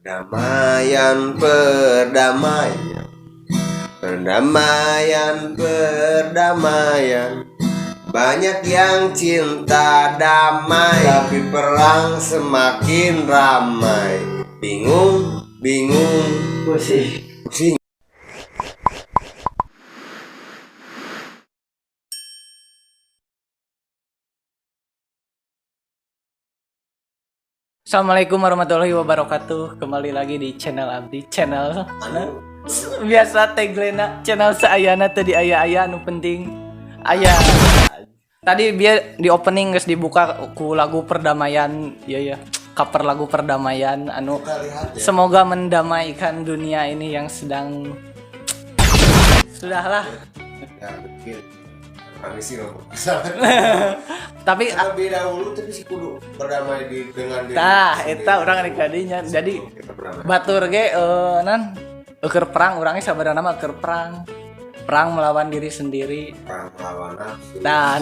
Perdamaian, perdamaian, perdamaian, perdamaian. Banyak yang cinta damai, tapi perang semakin ramai. Bingung, bingung, pusing. Assalamualaikum warahmatullahi wabarakatuh. Kembali lagi di channel Abdi, channel biasa tagline channel seayana tadi aya anu penting aya. Tadi biar di opening guys dibuka ku lagu perdamaian, ya cover lagu perdamaian anu semoga mendamaikan dunia ini yang sedang sudahlah. Permisi loh. Tapi lebih dahulu tapi si kudu berdamai dengan diri. tah eta urang ari kadinya. Jadi batur ge nan keur perang urangnya sabaraha mah keur perang. Perang melawan diri sendiri. Perang melawan nafsu. Nah,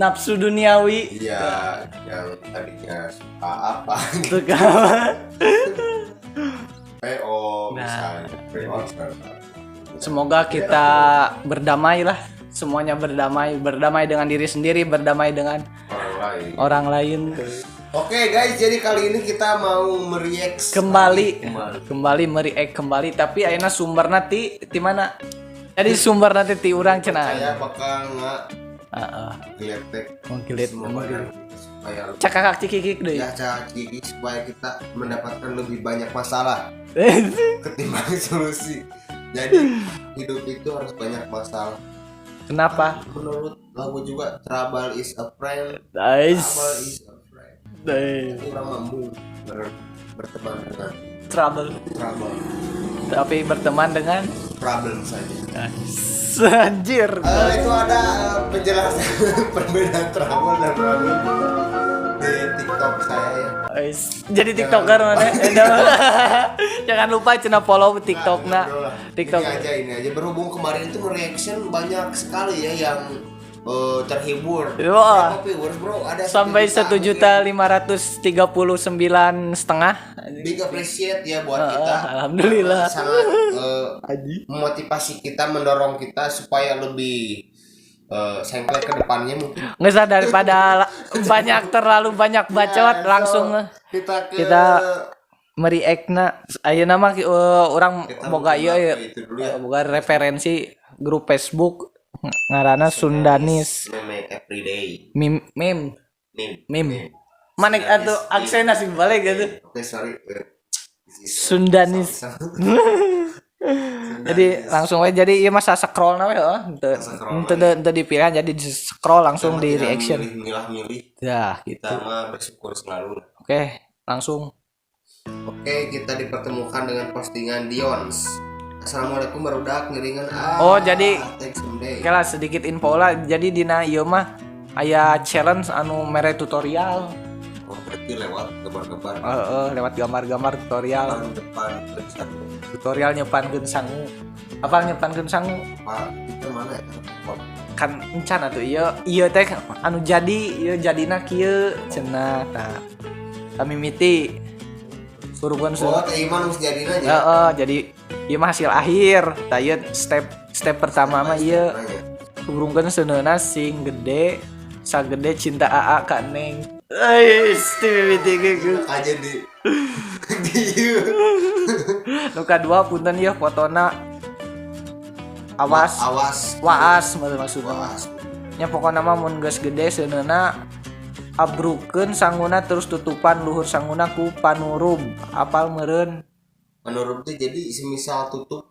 nafsu duniawi. Iya, yang tadinya suka apa Itu kawan. PO Nah. misalnya PO Semoga kita berdamai lah. Semuanya berdamai dengan diri sendiri, berdamai dengan orang lain. Oke guys, jadi kali ini kita mau mereact kembali mereact kembali, tapi ayeuna sumberna ti mana? Jadi sumberna ti urang cenah. Saya bakal Menggilit. supaya Cakakak cikikik deui. ya gigi supaya kita mendapatkan lebih banyak masalah ketimbang solusi. Jadi hidup itu harus banyak masalah. Kenapa? Menurut lagu juga trouble is a friend. Nice. Trouble is a friend. Nice. Kita mampu berteman dengan Trouble. Tapi berteman dengan problem saja. Anjir. Itu ada penjelasan perbedaan trouble dan problem di TikTok saya ya. Jadi tiktoker mana? Jangan lupa cina follow tiktokna. TikTok. Ini aja berhubung kemarin itu reaction banyak sekali ya yang terhibur. Wah. Viewers bro ada Sampai 1.539.500. Big appreciate ya buat kita. Alhamdulillah. Sangat memotivasi kita, mendorong kita supaya lebih sengklek ke depannya mungkin. Nggak usah daripada terlalu banyak bacot langsung kita mereactna. Ayeuna mah orang boga ieu boga referensi grup Facebook ngaranna Sundanis meme mana atuh aksena sih balik gitu. Oke, sorry. Sundanis. Jadi langsung aja jadi ieu mah scroll na we heuh. Dipilih jadi di scroll langsung di reaction. Milih-milih. Ya, gitu. Kita mah bersyukur selalu. Oke, langsung. Oke, kita dipertemukan dengan postingan Dions. Assalamualaikum barudak ngiringan. Oh, jadi kela sedikit info lah. Jadi dina ieu mah aya challenge anu mere tutorial. Oh, berarti lewat gambar-gambar. Lewat gambar-gambar tutorial. Depan Tutorial nyepankeun sangu. Apa nyepankeun sangu? Pak, itu mana ya? Kan encan atuh ieu teh anu jadi jadina kieu cenah. Tah. Kami miti suruhkeun teh iman mesti jadina aja. Jadi ieu mah hasil akhir. Tah ieu step pertama mah ieu urungkeun seuneuna sing gede sagede cinta AA ka Neng. Mimiti geus Aja di nu kadua punten ieu fotona waas maksudna. Nya pokona mah mun geus gede seuneuna abrukeun sanguna terus tutupan luhur sanguna ku panurub. Apal meureun? Panurub tuh jadi semisal tutup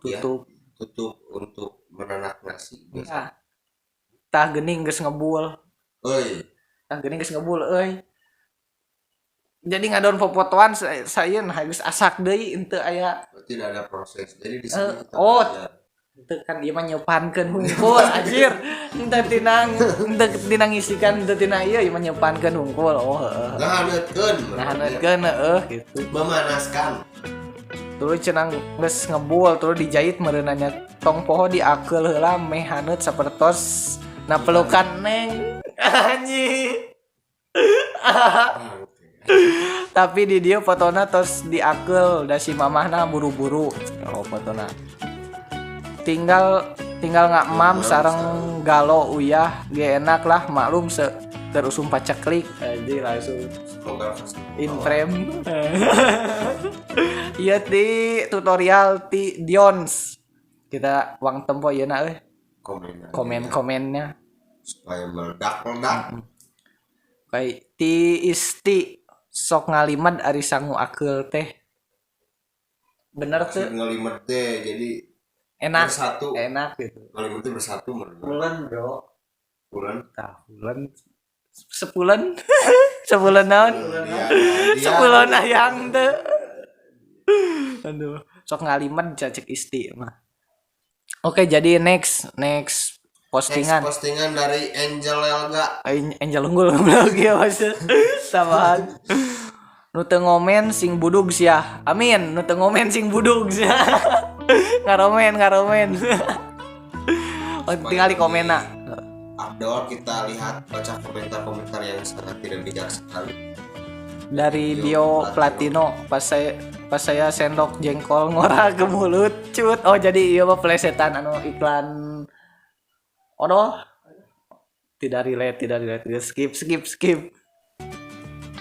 untuk menanak nasi biasa. Tah geuning geus ngebul. Euy. Jadi ngadon fotoan saya geus asak deui henteu aya. Tidak ada proses. Jadi di sini kita Itu kan dia mah nyopankeun hungkul anjir. Henteu tina ngisikan henteu tina ieu mah nyopankeun hungkul. Ngahaneutkeun gitu. Memanaskan. Terus cenang geus ngebul terus dijahit meureunanya tong poho diakeul heula meh haneut sapertos na pelukan Neng. Anjing. Tapi di dia fotona tos diakel da si mamahna buru-buru. Oh fotona. Tinggal nggak mam sareng galo uyah ge enak lah maklum terusum paceklik jadi langsung in frame. Iya di tutorial ti Dions kita uang tempo ya nak komennya supaya meledak kayak ti isti sok ngalimat ari sangu akeul teh bener tuh ngalimet teh jadi enak bersatu enak gitu ngalimet teh bersatu bulan bro bulan sebulan sebulan naon sebulan ayang tuh aduh sok ngalimat cacek isti mah. Oke, jadi next postingan dari Angel Elga. Angel unggul lagi ya mas. Tambahan. Nu teu ngomen sing budug sia. Amin. Nu teu ngomen sing budug sia. Ngaromen. Oh, tinggal di komenna. Abdul kita lihat baca komentar yang sangat tidak bijak sekali. Dari Bio Platino pas saya sendok jengkol ngora ke mulut cut. Oh jadi iya mah plesetan anu iklan odol. Tidak relate. Skip.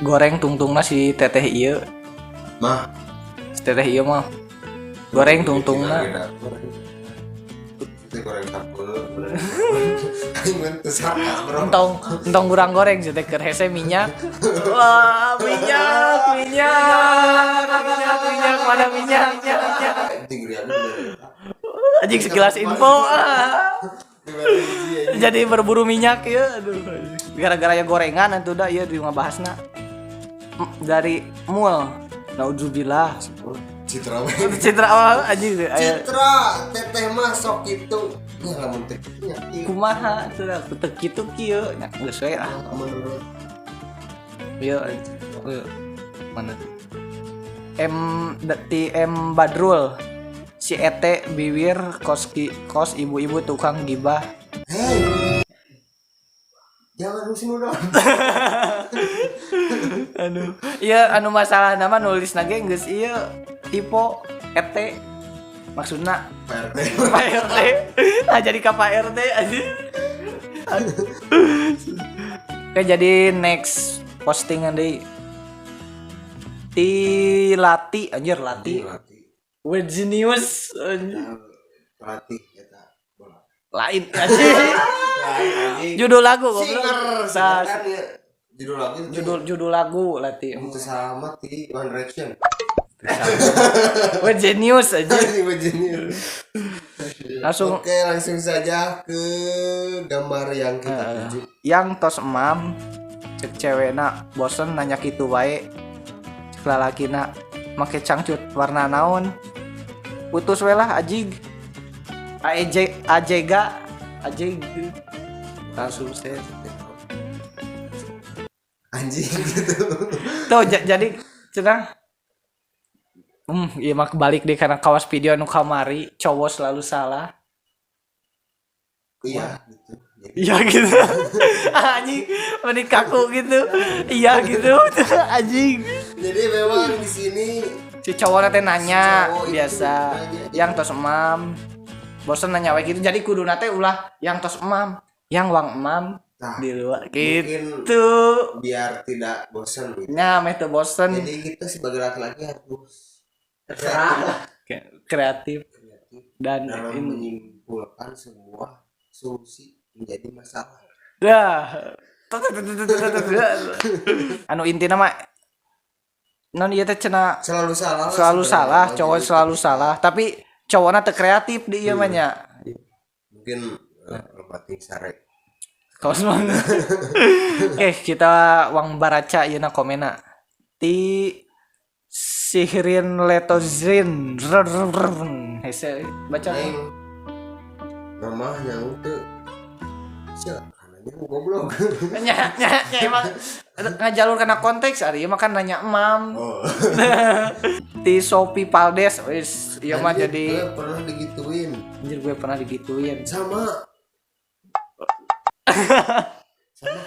Goreng tungtungna si teteh ieu. Mah, Si teteh ieu mah goreng tungtungna. Goreng kapul. Entong kurang goreng sih teh keur hese minyak. Wah, minyak. Mana minyaknya? Anjing sekilas info. Jadi berburu minyak ya. Aduh. Gara-gara ya gorengan atuh da ieu di ngabahasna. Dari mul. Naudzubillah. Citra anjing teteh mah sok itu ya lamun teh kumaha teu teu kitu kieu nya geus we ah ieu mana M Badrul si Ete Biwir kos ibu-ibu tukang gibah. Hei jangan usin udah. Aduh iya anu masalah nama nulis nage geus ieu tipe RT maksudna Pak RT nah jadi ka Pak RT aja. Oke jadi next postingan deui ti Lati anjir Lati with genius Lati eta lain anjir judul lagu goblok judul lagu Lati itu sama ti One Direction. Wah genius aja. Langsung saja ke gambar yang kita tuju. Yang tos emam cek cewekna bosen nanya kitu wae. Cek lalakina make cangcut warna naon. Putus we lah ajig. Ajeg langsung saya anjing gitu. Tuh jadi cenah iya mah kebalik deh karena kawas video anu kamari cowok selalu salah. Iya gitu. Iya gitu. Anjing menik kaku gitu. Iya gitu. Anjing. Jadi memang di sini si cowok teh nanya cowok biasa yang tos emam. Bosen nanya wae gitu. Jadi kudu nate ulah yang tos emam, yang wang emam di luar gitu. Biar tidak bosan gitu. Nya meh teu bosen. Jadi kita sebagai laki-laki harus kreatif dan menyimpulkan sebuah solusi menjadi masalah. Dah. Anu intina mah non ieu teh cenah selalu salah, cowok selalu salah, tapi cowokna teu kreatif di ieu mah nya. Mungkin lepati sare. Kaos mah. Oke, kita wang baraca yeuna komena. Ti Sihrin Letozrin hese baca namanya itu siapa namanya goblok nya emang ngajalur kena konteks ari mah kan nanya emam ti Sophie Paldes wis ieu mah jadi pernah digituin anjir gue pernah digituin sama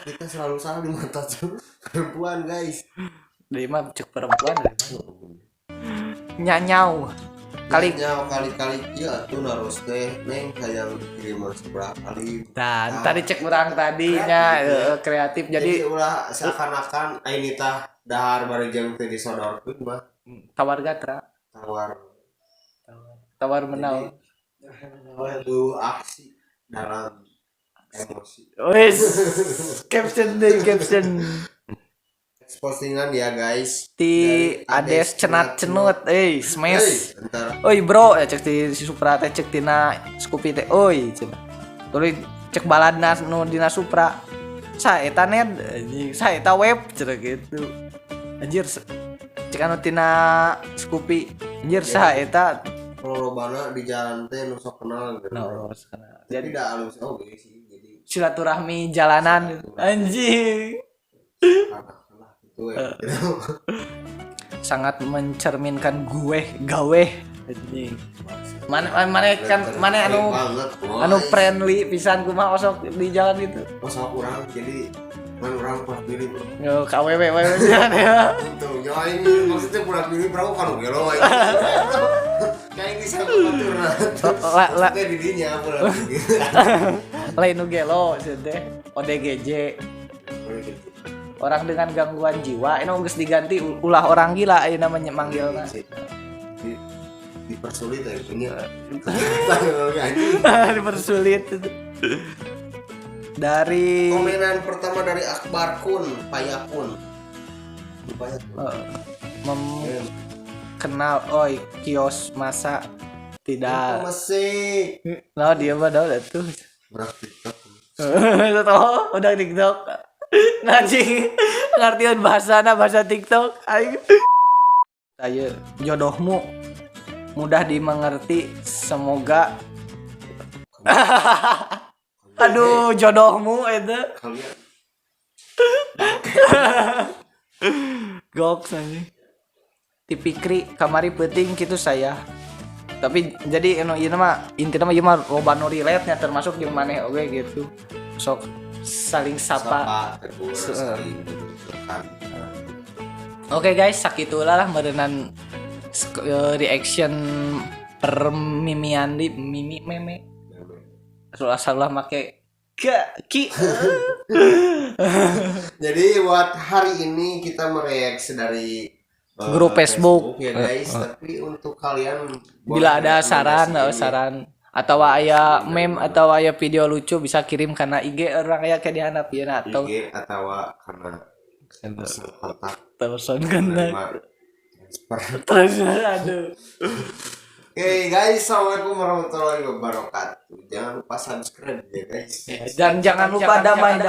kita selalu salah di mata perempuan guys Dari mah cek perempuan dari mana? Nyanyau. Kali-kali ya tuh harus teh neng kayak dikirim seberapa kali. Dan tadi cek orang tadinya kreatif Jadi jadi ulah seakan-akan ini tah dahar barejeng teh disodorkeun mah tawar gatra, tawar. tawar menau. Itu aksi dalam emosi. Wes caption deh caption. Postingan ya guys. Ti Dari Ades cenat cenut, smash. Bentar. Oi bro, ya cek si Supra teh cek tina Scoopy teh, oi cenah. Tuluy cek baladna nu dina Supra. Saeta net, anjing, saeta web cenah gitu. Anjir cek anu tina Scoopy. Anjir saeta Lolobana di jalan teh nu sok kenal gitu. no, sekarang. Jadi tidak halus oke sih. Jadi Silaturahmi jalanan anjing. anak-anak itu ya. Sangat mencerminkan gawe anjing. Mana anu banget, boy. anu friendly pisan kumaha osok di jalan itu. Masa kurang jadi kan orang pas pilih bro. Yo KWW pisan ya. Tuh, ya ini maksudnya pulang pilih bro kan gelo aja. Kayak ini satu aturan. Maksudnya di dinya pulang pilih. Lain nu gelo teh ODGJ. Orang dengan gangguan jiwa ini geus diganti ulah orang gila ieu namanya manggilna. Dipersulit ya punya. Dipersulit. Dari Komenan pertama dari Akbar Kun, Payakun. kenal oi kios masa tidak Masih. no dia mah udah tuh Berak TikTok. udah TikTok ngaji ngartian bahasa TikTok aing ayo jodohmu mudah dimengerti semoga aduh jodohmu itu Kalian goks anjing tipikri kamari penting gitu saya tapi jadi ieu mah intina mah ieu mah loba nu relate nya termasuk jeung maneh oge gitu sok saling sapa. Oke guys, sakitulah lah meureunan reaction per mimian di mimi meme. Salah make ki. Jadi buat hari ini kita mereaksi dari grup Facebook ya guys, tapi untuk kalian bila ada saran atau aya meme atau aya video lucu bisa kirim karena IG orang aya ke dihanapieun atau IG atau karena kontak telepon kontak terus aduh. Oke guys, assalamualaikum warahmatullahi wabarakatuh. Jangan lupa subscribe ya guys. Dan jangan lupa damai.